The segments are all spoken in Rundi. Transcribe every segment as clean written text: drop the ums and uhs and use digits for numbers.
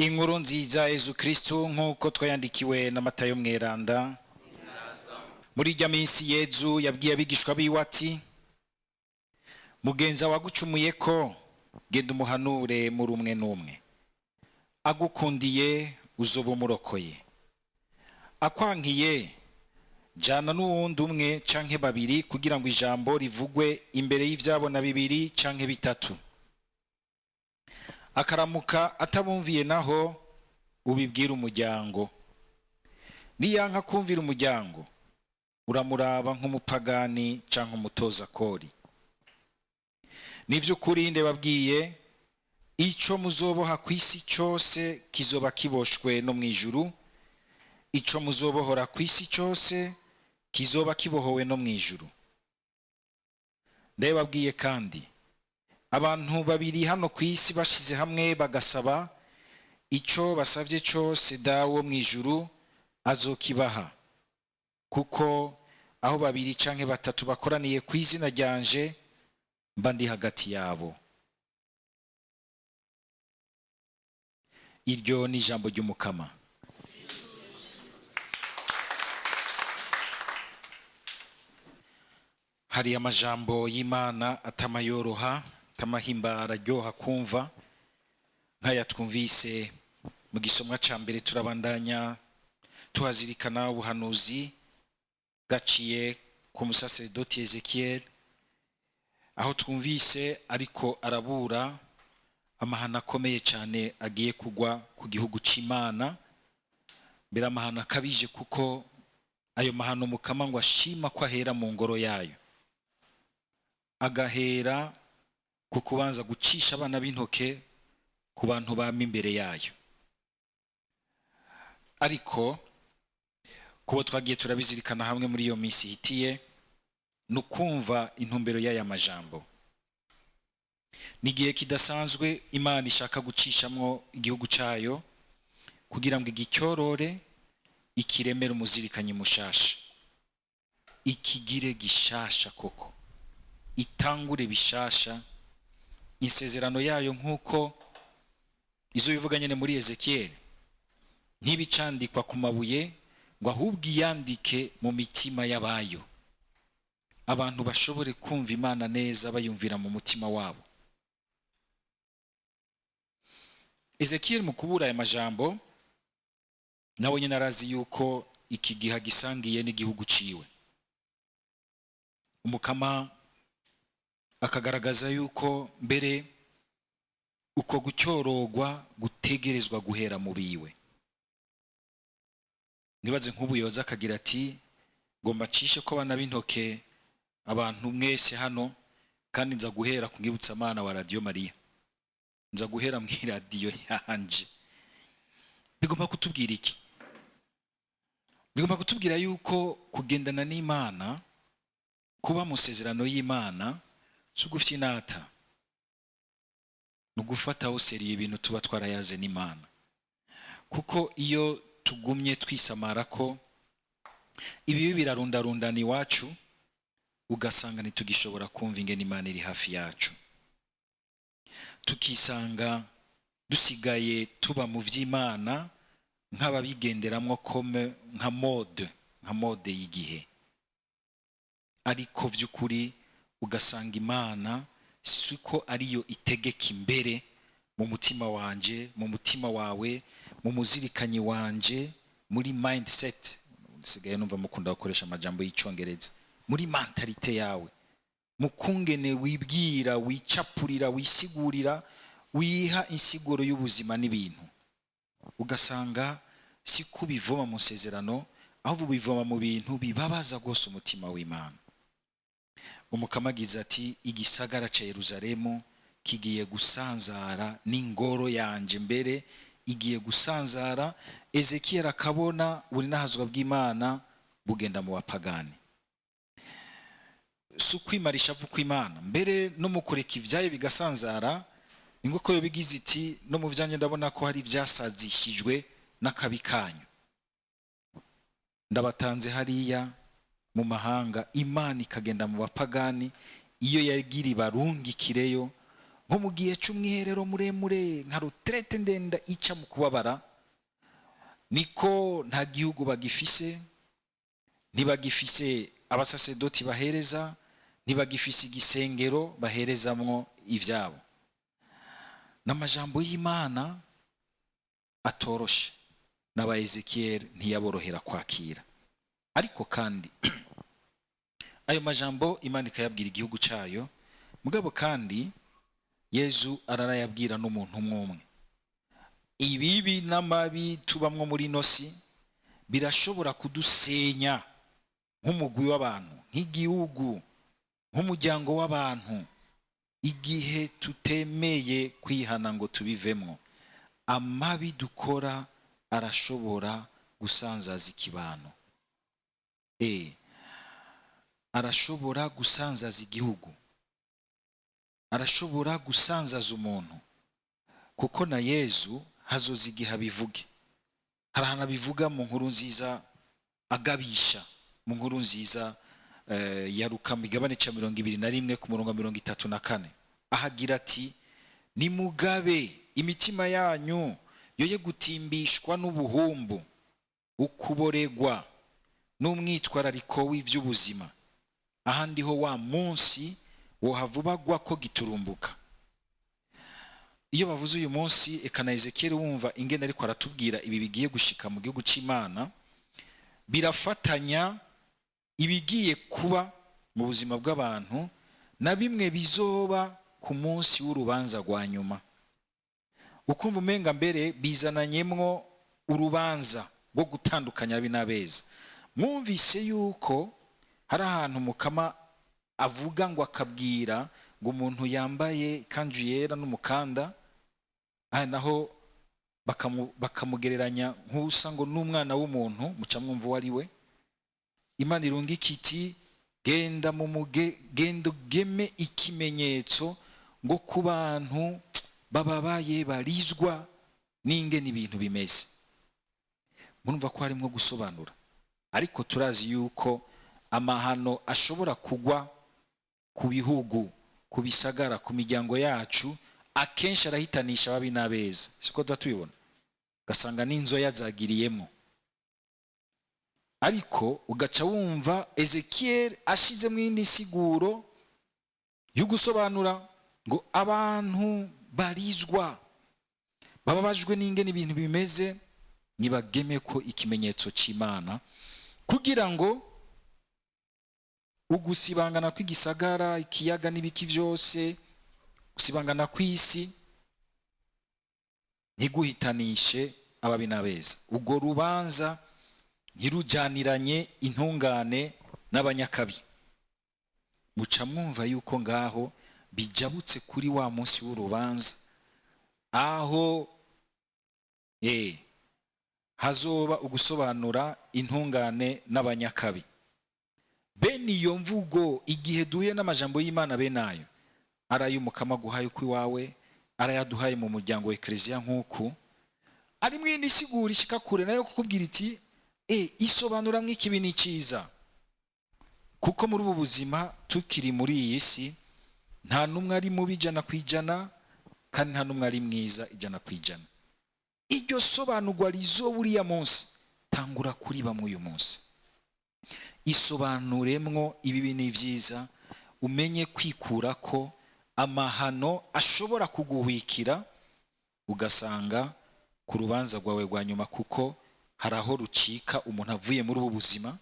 Inkuru nziza Yesu Kristo nk'uko twayandikiwe na Matayo mweranda. Muri irya minsi Yesu yabwiye abigishwa biwe ati, mugenza wagucumuye ko genda umuhanure muri umwe n'umwe, agukundiye uzoba umurokoye, akwankiye jana n'uwundi umwe canke babiri kugira ngo ijambo rivugwe imbere y'ivyabona bibiri canke bitatu. Akaramuka atabumviye naho ubibwira umuryango, niyanka kumvira umuryango uramuraba nk'umupagani canke umutoza kori. Nivy'ukuri ndababwiye, ico muzoboha kw'isi cyose kizoba kiboshwe no mwijuru, ico muzobohora kw'isi cyose kizoba kibohowe no mwijuru. Ndababwiye kandi, abantu babiri hano kw'isi bashize hamwe bagasaba, ico basavye cyose dawo mwijuru azokibaha, kuko aho babiri canke batatu bakoraniye kw'izina ryanje mba ndi hagati yabo. Iryo ni ijambo ry'Umukama. Hari amajambo y'Imana atamayoroha, tamahimba araryoha kumva, nkaya twumvise mu gisomwa ca mbere. Turabandanya tuhazirikana ubuhanuzi gaciye ku musaserdoti Ezekiel, aho twumvise ariko arabura amahana akomeye cyane agiye kugwa ku gihugu c'Imana. Mbere amahana akabije, kuko ayo mahano Umukama ngo ashima ko ahera mu ngoro yayo, agahera ku kubanza gucisha abana b'intoke ku bantu bama imbere yayo. Ariko kubo twagiye turabizirikana hamwe muri iyo minsi hitiye, nukumva intumbero y'aya majambo. Nigihe kidasanzwe Imana ishaka gucishamwo igihugu cayo kugira ngo igicyorore, ikiremere umuzirikanyi mushasha, ikigire gishasha koko, itangure bishasha insezerano yayo nk'uko izo bivuga nyene muri Ezekiel. Ntibicandikwa ku mabuye ngo ahubwo iyandike mu mitima y'abayo, abantu bashobore kumva Imana neza bayumvira mu mutima wabo. Ezekiel mu kubura aya majambo nawe nyine arazi yuko iki giha gisangiye n'igihugu ciwe. Umukama akagaragaza yuko mbere uko gucyorogwa gutegerezwa guhera mu biwe. Nibaze nk'ubu yoza akagira ati, ngo mbacishe ko bana b'intoke abantu mwese hano, kandi nza guhera ku Mwibutsamana wa Radio Maria, nza guhera mu radio yanje. Bigomba kutubwira iki? Bigomba kutubwira yuko kugendana n'Imana, kuba mu sezerano y'Imana, si ugufyinata, nugufata aho seriye ibintu tuba twarayaze n'Imana. Kuko iyo tugumye twisamara ko ibibi birarundarundana iwacu, ugasanga ntitugishobora kumva ingene Imana iri hafi yacu, tukisanga dusigaye tuba mu vy'Imana nk'ababigenderamwo kome nka mode y'igihe. Ariko vy'ukuri ugasanga Imana siko ariyo itegeka imbere mu mutima wanje, mu mutima wawe, mu muzirikanyi wanje, muri mindset. Sigaye numva mukunda gukoresha amajambo y'icyongereza. Muri mentalite yawe, mukungene wibwira, wicapurira, wisigurira, wiha insiguro y'ubuzima n'ibintu, ugasanga si kubivoma mu sezerano, ahubwo bivoma mu bintu bibabaza gose umutima w'Imana. Umukama agize ati, igisagara ca Yerusalemu kigiye gusanzara, n'ingoro yanje mbere igiye gusanzara. Ezekiel akabona buri nahazwa bw'Imana bugenda mu bapagani. Sukwimarisha vuko Imana mbere no mukureka ivyayo bigasanzara, ninguko yo bigize iti, no mu vyanje ndabona ko hari vyasazishijwe n'akabi kanyu. Ndabatanze hariya mu mahanga, Imana ikagenda mu bapagani, iyo yagira ibarungikireyo nko mu gihe cy'umwiherero muremure nka retraite ndenda ica mu kubabara, niko nta gihugu bagifise, ntibagifise abasaserdoti bahereza, ntibagifise igisengero baherezamwo ivyabo. N'amajambo y'Imana atoroshe n'aba Ezekiel ntiyaborohera kwakira. Ariko kandi ayo majambo Imana ikayabwira igihugu cyayo, mugabo kandi Yezu ararayabwira n'umuntu umwe. Ibibi n'amabi tubamwo muri nosi birashobora kudusenya nk'umugwi w'abantu, nk'igihugu, nk'umuryango w'abantu, igihe tutemeye kwihana ngo tubivemwo. Amabi dukora arashobora gusanzaza ikibano, arashobora gusanzaza igihugu, arashobora gusanzaza umuntu. Kuko na Yezu hazoza igihe abivuge. Hari ahantu abivuga mu nkuru nziza agabisha, mu nkuru nziza ya Luka migabane ca 21 ku murongo 34, ahagira ati nimugabe imitima yanyu yoye gutimbishwa n'ubuhumbu, ukuboregwa n'umwitwarariko w'ivy'ubuzima, ahandi ho wa munsi wohavubagwa ko giturumbuka. Iyo bavuze uyu munsi ekana Ezekiel wumva ingene ariko aratubwira ibi bigiye gushika mu gihugu c'Imana, birafatanya ibigiye kuba mu buzima bw'abantu na bimwe bizoba ku munsi w'urubanza rwa nyuma. Ukumva umenga mbere bizananyemwo urubanza rwo gutandukanya abi n'abeza. Mwumvise yuko hari ahantu Mukama avuga ngo akabwira ngo umuntu yambaye kanju yera n'umukanda, naho bakamugereranya nk'usa ngo n'umwana w'umuntu, muca mwumva uwo ari we. Imana irungika iti genda ugeme ikimenyetso ngo ku bantu bababaye barizwa n'ingene ibintu bimeze. Murumva ko harimo gusobanura, ariko turazi yuko amahano ashobora kugwa ku bihugu, ku bisagara, ku miryango yacu, akenshi arahitanisha ababi n'abeza. Siko tubibona, gasanga n'inzoya zagiriyemo. Ariko ugaca wumva Ezekiel ashizemo indi siguro yo gusobanura ngo abantu barizwa, bababajwe n'ingene ibintu bimeze, nibageme ko ikimenyetso c'Imana, kugira ngo ugusibangana kw'igisagara, ikiyaga n'ibiki vyose, gusibangana kw'isi ntiguhitanishe ababi n'abeza. Ubwo rubanza ntirujaniranye intungane n'abanyakabi. Muca mwumva yuko ngaho bijabutse kuri wa munsi w'urubanza, aho hazoba ugusobanura intungane n'abanyakabi. Bene iyo mvugo igihe duhuye n'amajambo y'Imana benayo, arayumukama guhaye kuri wawe, arayaduhaye mu muryango wa Ecclesia nk'uku, ari mwindi sigura ishika kure nayo kukubwira iti isobanura mw'ikibi ni ciza. Kuko muri ubu buzima tukiri muri iyi si, nta numwe ari mubi 100%, kandi nta numwe ari mwiza 100%. Iryo sobanurwa rizo buriya munsi, tangura kuri bamwe uyu munsi. Isobanuremwo ibibi n'ivyiza, umenye kwikura ko amahano ashobora kuguhwikira, ugasanga ku rubanza rwawe rwa nyuma, kuko haraho rucika umuntu avuye muri ubu buzima,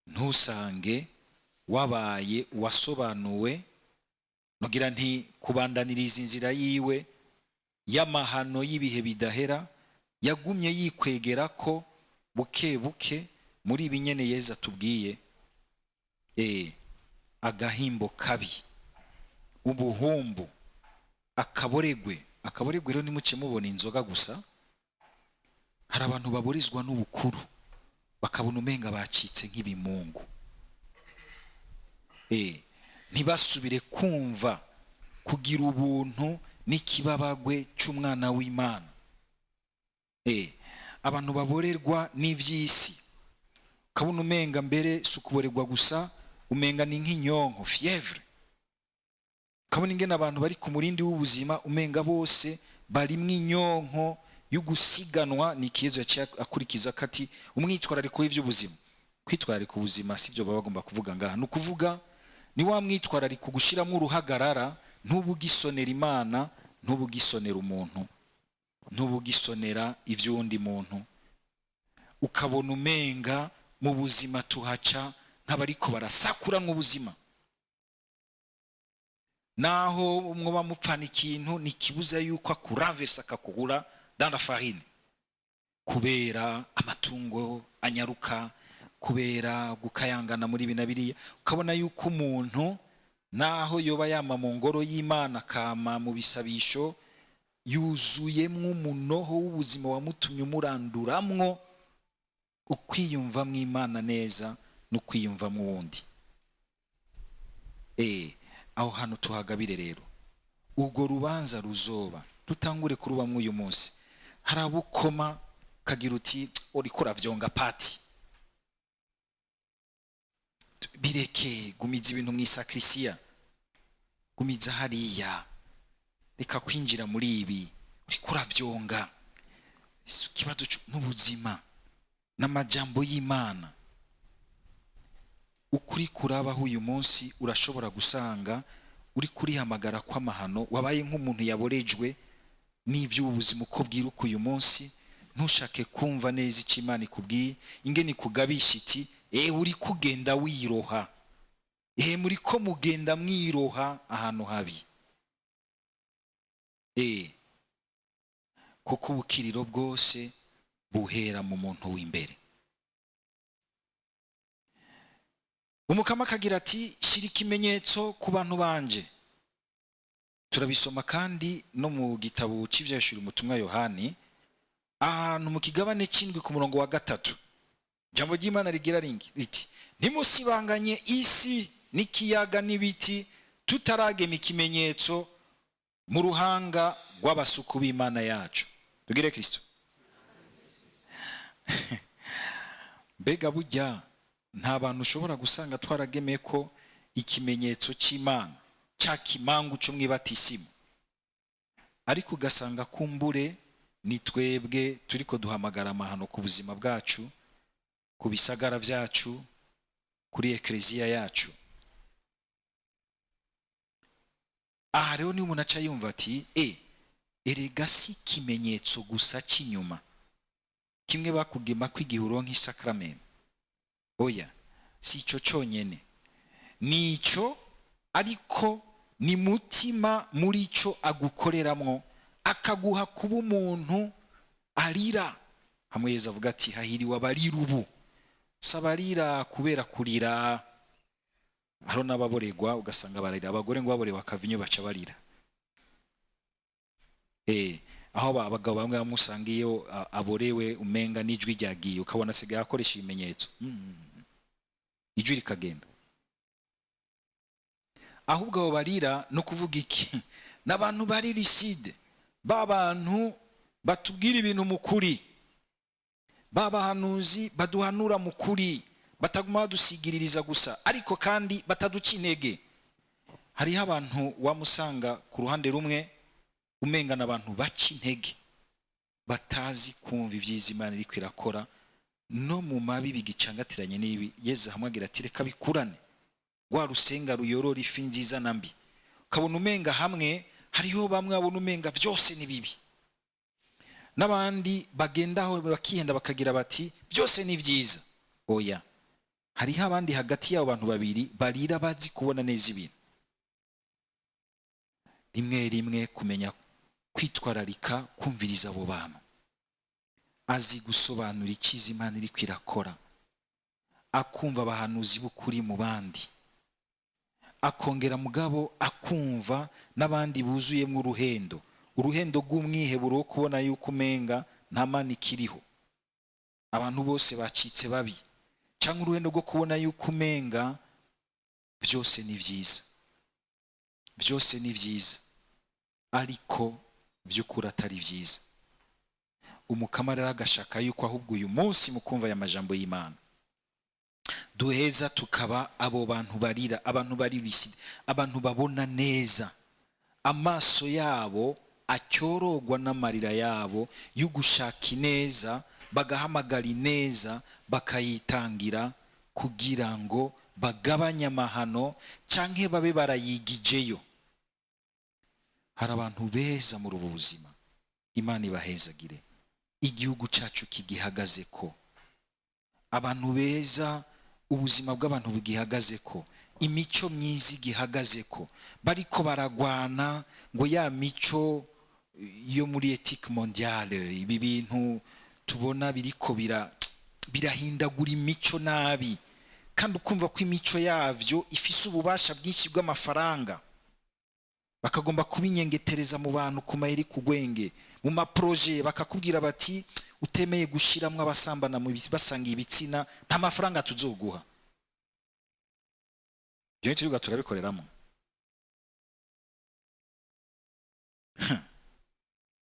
ntusange wabaye wasobanuwe, nogira nti kubandaniriza inzira yiwe y'amahano y'ibihe bidahera, yagumye yikwegera ko buke buke muri ibinyene Yezu atubwiye, agahimbo kabi, ubuhumbu, akaboregwe rero nimuce mubona inzoga gusa. Hari abantu baburizwa n'ubukuru, bakabona umenga bacitse nk'ibimungu, ntibasubire kumva kugira ubuntu n'ikibabagwe cy'umwana w'Imana. Abantu baborerwa n'ivy'isi, kabona umenga mbere sukuborerwa gusa, umenga ni nk'inyonko, fièvre, ukabona ingene abantu bari ku murindi w'ubuzima umenga bose bari mwinyonko y'ugusiganwa. Ni ikiyezo akurikiza kati umwitwarariko w'ivy'ubuzima. Kwitwararika ubuzima sivyo baba bagomba kuvuga ngaha. No kuvuga ni wa mwitwarariko gushiramo uruhagarara, ntubugisonera Imana, ntubugisonera umuntu, ntubugisonera ivy'undi muntu. Ukabona umenga mu buzima tuhaca nk'abariko barasakura mu buzima, naho umwe bamupfana ikintu nikibuza yuko akuranversa akakugura dans la farine, kubera amatungo anyaruka, kubera gukayangana muri binabiriya. Ukabona yuko umuntu naho yoba yama mu ngoro y'Imana kama mu bisabisho, yuzuyemwo umunoho w'ubuzima wamutumye umuranduramwo ukwiyumvamwo Imana neza no kwiyumvamwo wundi. Aho hano tuhagabire rero ubwo rubanza ruzoba, tutangure kurubamwo uyu munsi. Harabukoma kagira uti uriko uravyonga pati, bireke, gumiza ibintu mwisakrisiya, gumiza hariya, reka kwinjira muri ibi, uriko uravyonga. Ikibazo n'ubuzima n'amajambo y'Imana. Ukuri kurabaho uyu munsi urashobora gusanga uri kurihamagara kw'amahano, wabaye nk'umuntu yaborejwe n'ivy'ubuzima uko bwiruka uyu munsi. Ntushake kumva neza icyo Imana ikubwiye, ingene ikugabisha iti uri kugenda wiroha, muri ko mugenda mwiroha ahantu habi. Kuko ubukiriro bwose buhera mu muntu w'imbere. Umukama akagira ati shira ikimenyetso ku bantu banje. Turabisoma kandi no mu gitabo cy'ivyashuri umutumwa Yohani, ahantu mu kigabane cy'indwi ku murongo wa 3, jambo ry'Imana rigira riti ntimusibanganye isi n'ikiyaga n'ibiti tutaragema ikimenyetso mu ruhanga rw'abasuku b'Imana yacu. Tugire Kristo. Mbega burya nta bantu ushobora gusanga twaragemeye ko ikimenyetso cy'Imana cya kimangu cyo mwibatisimu, ariko ugasanga kumbure ni twebwe turiko duhamagara amahano ku buzima bwacu, ku bisagara vyacu, kuri ekleziya yacu. Aha rero ni umuntu aca yumva ati erega si ikimenyetso gusa cy'inyuma kimwe bakugema kw'igihuro nk'isakramento. Oya, si ico cyonyene, nico ariko ni mutima muri cyo agukoreramwo, akaguha kuba umuntu arira. Hamwe Yesu avuga ati hahiriwe abarira ubu, sabarira kubera kurira. Haro n'ababoregwa ugasanga barira, abagore ngo baborewe akavinyo baca barira. Aho abagabo bamwe bamusangiyeyo aborewe umenga n'ijwi ryagiye, ukabona asigaye akoresha ibimenyetso, ijwi rikagenda. Ahubwo abo barira no kuvuga iki? N'abantu bari riside, babantu batubwira ibintu mukuri, babahanuzi baduhanura mukuri, bataguma badusigiririza gusa ariko kandi bataduca intege. Hariho abantu wamusanga ku ruhande rumwe umenga n'abantu baca intege, batazi kumva ivyiza Imana iri kwirakora, no mu mabi bigicangatiranye n'ibi. Yesu hamwagira ati reka bikurane, wa rusenga ruyorora ifi nziza na mbi. Ukabona umenga hamwe hariho bamwe abona umenga vyose ni bibi, n'abandi bagendaho bakihenda bakagira bati byose ni vyiza. Oya, hariho abandi hagati y'abo bantu babiri barira bazi kubona neza ibintu. Rimwe rimwe kumenya kwitwararika kumviriza abo bantu, azi gusobanura ikiza Imana iri kwirakora, akumva abahanuzi b'ukuri mu bandi, akongera mugabo akumva n'abandi buzuyemo uruhendo rw'umwiheburo wo kubona yuko umenga nta Mana ikiriho, abantu bose bacitse babi, cyangwa uruhendo rwo kubona yuko umenga byose ni vyiza, byose ni vyiza ariko by'ukuri atari vyiza. Umukama rero agashaka yuko ahubwo uyu munsi mukumva aya majambo y'Imana duheza tukaba abo bantu barira, abantu bari biside, abantu babona neza amaso yabo acyorogwa n'amarira yabo yo gushaka ineza, bagahamagara ineza bakayitangira kugira ngo bagabanye amahano canke babe barayigijeyo. Hari abantu beza muri ubu buzima, Imana ibahezagire. Igihugu cacu kigihagaze ko, abantu beza, ubuzima bw'abantu bugihagaze ko, imico myiza igihagaze ko, bariko baragwana ngo ya mico yo muri ethique mondiale, ibi bintu tubona biriko birahindagura imico nabi, kandi ukumva ko imico yavyo ifise ububasha bwinshi bw'amafaranga, bakagomba kubinyengetereza mu bantu ku mayeri kugwenge, mu maproje bakakubwira bati utemeye gushiramwe abasambana mu basangiye ibitsina nta mafaranga tuzoguha. Byo turiga turabikoreramo.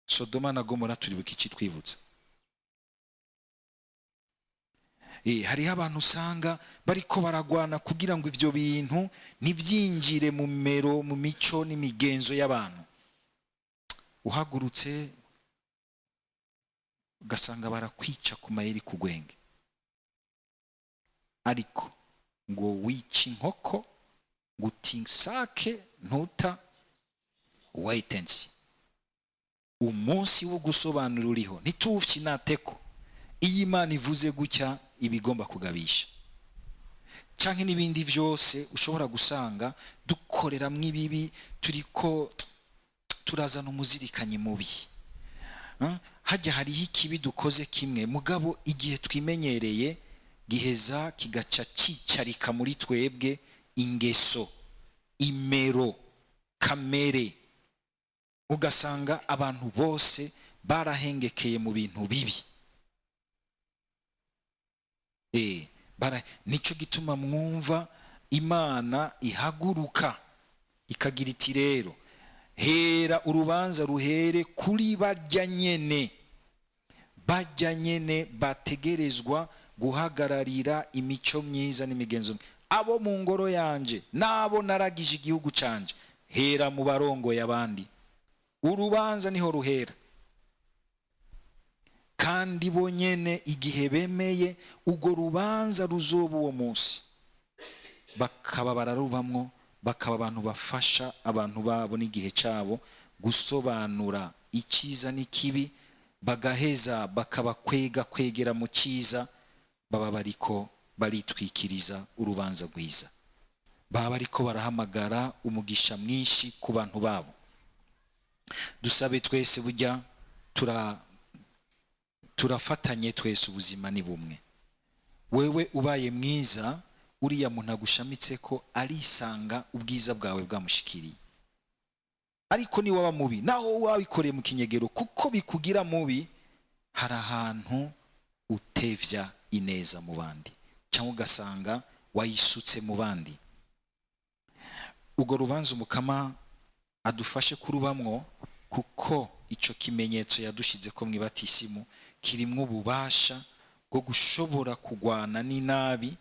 Sodoma na Gomora turibuka iki twibutsa. Hariho abantu usanga bariko baragwana kugira ngo ivyo bintu nivyinjire mu mero, mu mico n'imigenzo y'abantu. Uhagurutse ugasanga barakwica ku mayeri kugwenge, ariko ngo wica inkoko ngo utinsake ntuta wait and see. Umunsi wo gusobanura uriho, ntitufye nateko. Iyi Imana ivuze gutya ibigomba kugabisha. Canke n'ibindi vyose ushobora gusanga dukorera mwibibi, turiko turazana umuzirikanye mubi. Hajya hariho ikibi dukoze kimwe, mugabo igihe twimenyereye giheza kigaca cicarika muri twebwe ingeso, imero, kamere, ugasanga abantu bose barahengekeye mu bintu bibi. Nico gituma mwumva Imana ihaguruka ikagira iti rero hera urubanza ruhere kuri barya nyene bategerezwa guhagararira imico myiza n'imigenzo, abo mu ngoro yanje nabo naragije igihugu canje. Hera mu barongoye abandi, urubanza niho ruhera. Kandi bo nyene igihe bemeye ubwo rubanza ruzoba uwo munsi, bakaba bararubamwo, bakaba abantu bafasha abantu babo n'igihe cyabo gusobanura icyiza n'ikibi, bagaheza bakaba kwegera mu cyiza, baba bariko baritwikiriza urubanza rwiza, baba bariko barahamagara umugisha mwinshi ku bantu babo. Dusabe twese burya turafatanye twese, ubuzima ni bumwe. Wewe ubaye mwiza, uriya muntu agushamitse ko arisanga ubwiza bwawe bwamushikiriye. Ariko ni waba mubi naho wabikoreye mu kinyegero, kuko bikugira mubi, hari ahantu utevya ineza mu bandi, cyangwa ugasanga wayisutse mu bandi. Ubwo rubanza Umukama adufashe kurubamwo, kuko ico kimenyetso yadushize ko mwibatisimu kirimwo ububasha bwo gushobora kugwana n'inabi,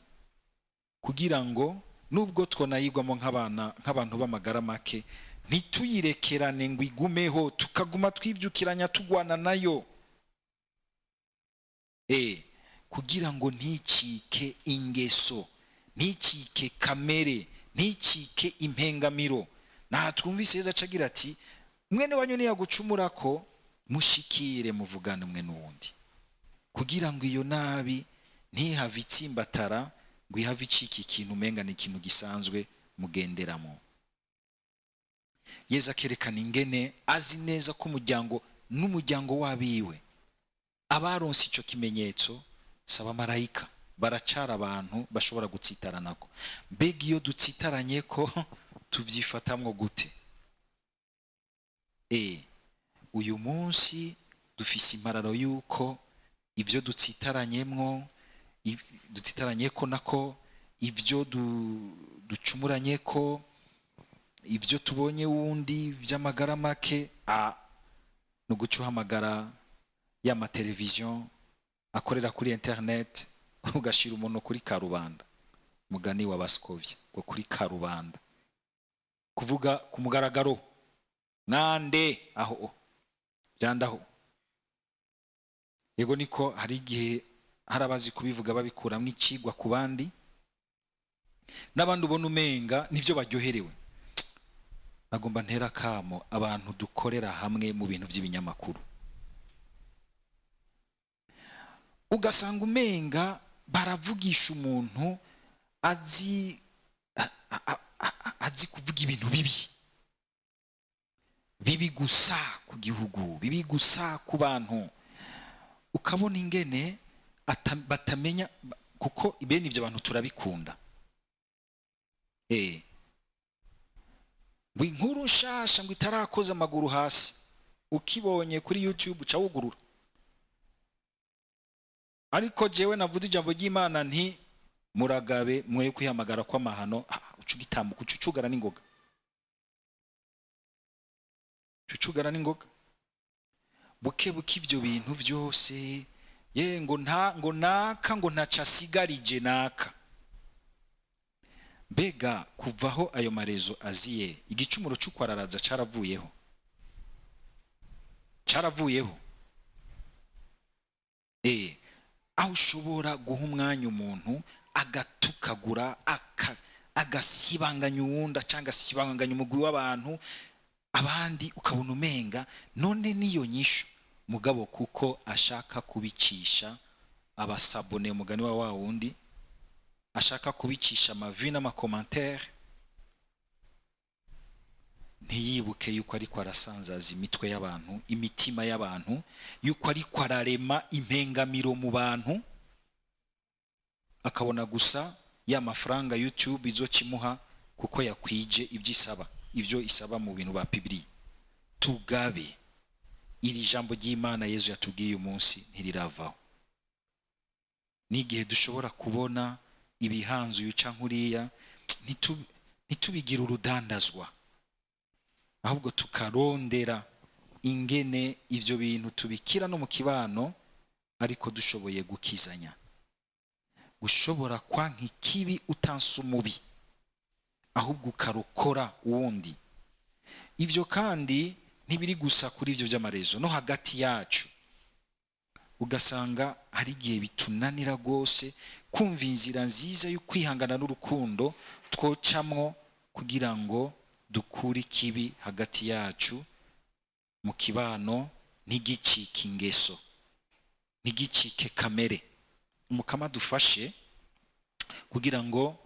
kugira ngo nubwo twonayigwamo nk'abantu b'amagara make, ntituyirekerane ngo igumeho tukaguma twivyukiranya tugwana nayo. Kugira ngo nticike ingeso, nticike kamere, nticike impengamiro. Naha twumvise Yesu acagira ati mwene wanyu niyagucumurako mushikire muvugane umwe n'uwundi, kugira ngo iyo nabi ntihave itsimbatara ngo ihave icika ikintu umenga ni ikintu gisanzwe mugenderamo. Yesu akerekana ingene azi neza ko n'umuryango wabiwe abaronse ico kimenyetso saba marayika baracara abantu bashobora gutsitaranako. Mbega iyo dutsitaranye ko tuvyifatamwo gute? Uyu munsi dufise impararo yuko ivyo dutsitaranyeko nako, ivyo ducumuranyeko, ivyo tubonye wundi vy'amagara make, no gucuhamagara ya mateleviziyo akorera kuri internet, ugashira umuntu kuri karubanda, mugani wa Baskovya ngo kuri karubanda, kuvuga ku mugaragaro nande aho byandaho. Yego niko hari igihe harabazi kubivuga babikuramwo icigwa ku bandi n'abandi ubona umenga nivyo baryoherewe. Nagomba ntera kamo abantu dukorera hamwe mu bintu by'ibinyamakuru, ugasanga umenga baravugisha umuntu azi kuvuga ibintu bibi gusa ku gihugu, bibi gusa ku bantu, ukabona ingene batamenya, kuko bene ivyo abantu turabikunda. ngo inkuru nshasha ngo itarakoza amaguru hasi, ukibonye kuri YouTube uca wugurura. Ariko jewe navuze ijambo ry'Imana nti muragabe mwe kwihamagara kw'amahano, ucugitambuka ucucugara n'ingoga, ucucugara n'ingoga. Buke ivyo bintu vyose ngo naka ngo ntaca asigarije naka. Mbega kuvaho ayo marezo aziye, igicumuro cy'ukwararaza caravuyeho. Aho ushobora guha umwanya umuntu agatukagura agasibanganya uwunda cyangwa asibanganya umugwi w'abantu abandi, ukabona umenga none niyo nyishu mugabo, kuko ashaka kubicisha abasabone, umugani wa wundi, ashaka kubicisha amavi n'amakomantere, ntiyibuke yuko ariko arasanzaza imitwe y'abantu, imitima y'abantu, yuko ariko ararema impengamiro mu bantu, akabona gusa ya mafaranga YouTube izokimuha kuko yakwije ivyo isaba mu bintu ba Bibiliya. Tugabe iri jambo ry'Imana Yesu yatubwiye umunsi ntiriravaho. N'igihe dushobora kubona ibihanzu yuca nkuriya, ntitubigira urudandazwa, ahubwo tukarondera ingene ivyo bintu tubikira no mu kibano, ariko dushoboye gukizanya. Ushobora kwanka ikibi utansa umubi, ahubwo ukarukora uwundi. Ivyo kandi ntibiri gusa kuri ivyo vy'amarezo, no hagati yacu ugasanga hari igihe bitunanira rwose kumva inzira nziza yo kwihangana n'urukundo twocamwo kugira ngo dukure ikibi hagati yacu mu kibano, ntigicike ingeso, ntigicike kamere. Umukama dufashe kugira ngo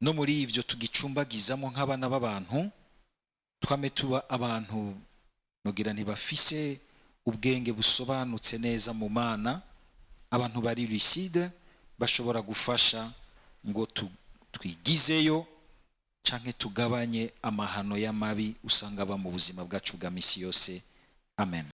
no muri ivyo tugicumbagizamo nk'abana b'abantu, twame tuba abantu nogira ntibafise ubwenge busobanutse neza mu Mana, abantu bari lucide bashobora gufasha ngo twigizeyo canke tugabanye amahano y'amabi usanga aba mu buzima bwacu bwa misi yose. Amen.